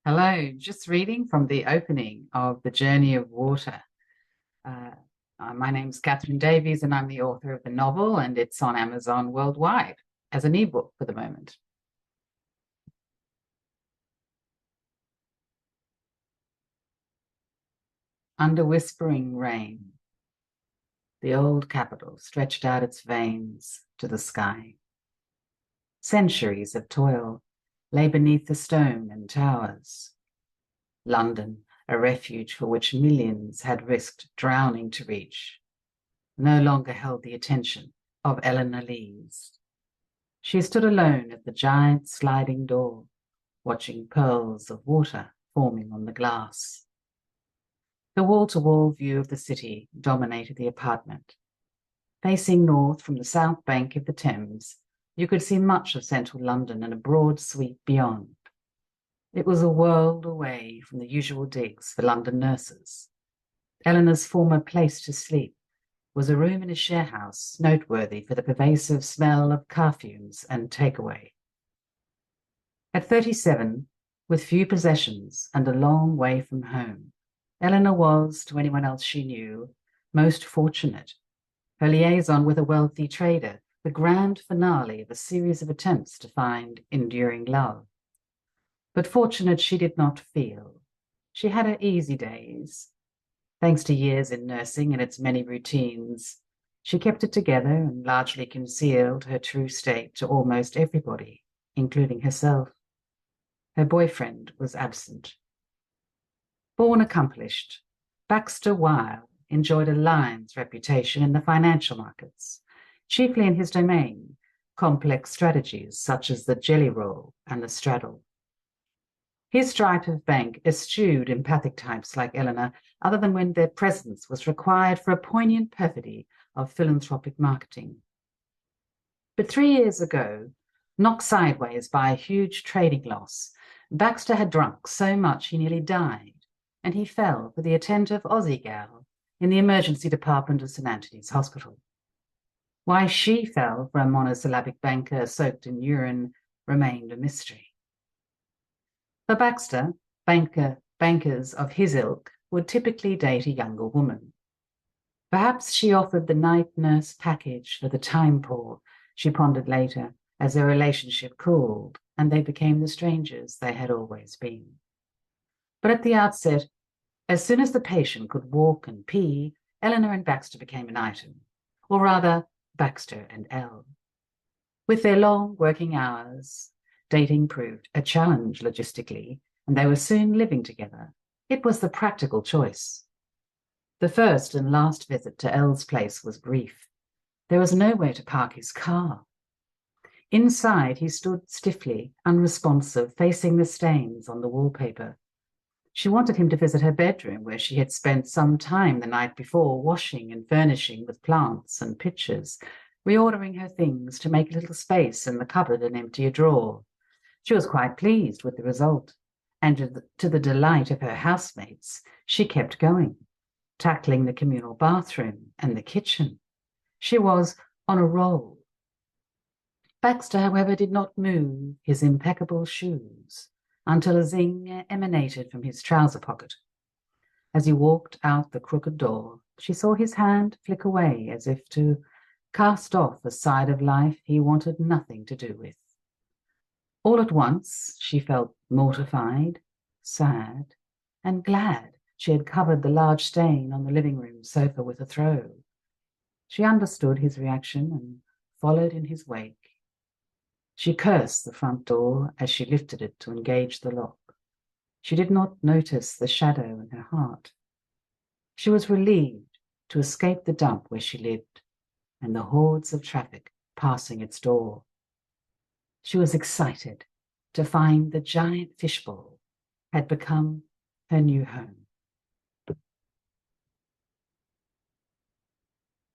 Hello, just reading from the opening of The Journey of Water. Uh, my name's Katherine Davies, and I'm the author of the novel, and it's on Amazon worldwide as an ebook for the moment. Under whispering rain, the old capital stretched out its veins to the sky. Centuries of toil lay beneath the stone and towers. London, a refuge for which millions had risked drowning to reach, no longer held the attention of Eleanor Lees. She stood alone at the giant sliding door, watching pearls of water forming on the glass. The wall-to-wall view of the city dominated the apartment. Facing north from the south bank of the Thames, you could see much of central London and a broad sweep beyond. It was a world away from the usual digs for London nurses. Eleanor's former place to sleep was a room in a share house noteworthy for the pervasive smell of car fumes and takeaway. At 37, with few possessions and a long way from home, Eleanor was, to anyone else she knew, most fortunate. Her liaison with a wealthy trader, the grand finale of a series of attempts to find enduring love. But fortunate she did not feel. She had her easy days. Thanks to years in nursing and its many routines, she kept it together and largely concealed her true state to almost everybody, including herself. Her boyfriend was absent. Born accomplished, Baxter Weil enjoyed a lion's reputation in the financial markets, chiefly in his domain, complex strategies such as the jelly roll and the straddle. His stripe of bank eschewed empathic types like Eleanor, other than when their presence was required for a poignant perfidy of philanthropic marketing. But 3 years ago, knocked sideways by a huge trading loss, Baxter had drunk so much he nearly died, and he fell for the attentive Aussie gal in the emergency department of St. Anthony's Hospital. Why she fell for a monosyllabic banker soaked in urine remained a mystery. For Baxter, bankers of his ilk would typically date a younger woman. Perhaps she offered the night nurse package for the time poor, she pondered later, as their relationship cooled and they became the strangers they had always been. But at the outset, as soon as the patient could walk and pee, Eleanor and Baxter became an item, or rather, Baxter and Elle. With their long working hours, dating proved a challenge logistically, and they were soon living together. It was the practical choice. The first and last visit to Elle's place was brief. There was nowhere to park his car. Inside, he stood stiffly, unresponsive, facing the stains on the wallpaper. She wanted him to visit her bedroom, where she had spent some time the night before washing and furnishing with plants and pictures, reordering her things to make a little space in the cupboard and empty a drawer. She was quite pleased with the result, and to the delight of her housemates, she kept going, tackling the communal bathroom and the kitchen. She was on a roll. Baxter, however, did not move his impeccable shoes until a zing emanated from his trouser pocket. As he walked out the crooked door, she saw his hand flick away as if to cast off a side of life he wanted nothing to do with. All at once, she felt mortified, sad, and glad she had covered the large stain on the living room sofa with a throw. She understood his reaction and followed in his wake. She cursed the front door as she lifted it to engage the lock. She did not notice the shadow in her heart. She was relieved to escape the dump where she lived and the hordes of traffic passing its door. She was excited to find the giant fishbowl had become her new home.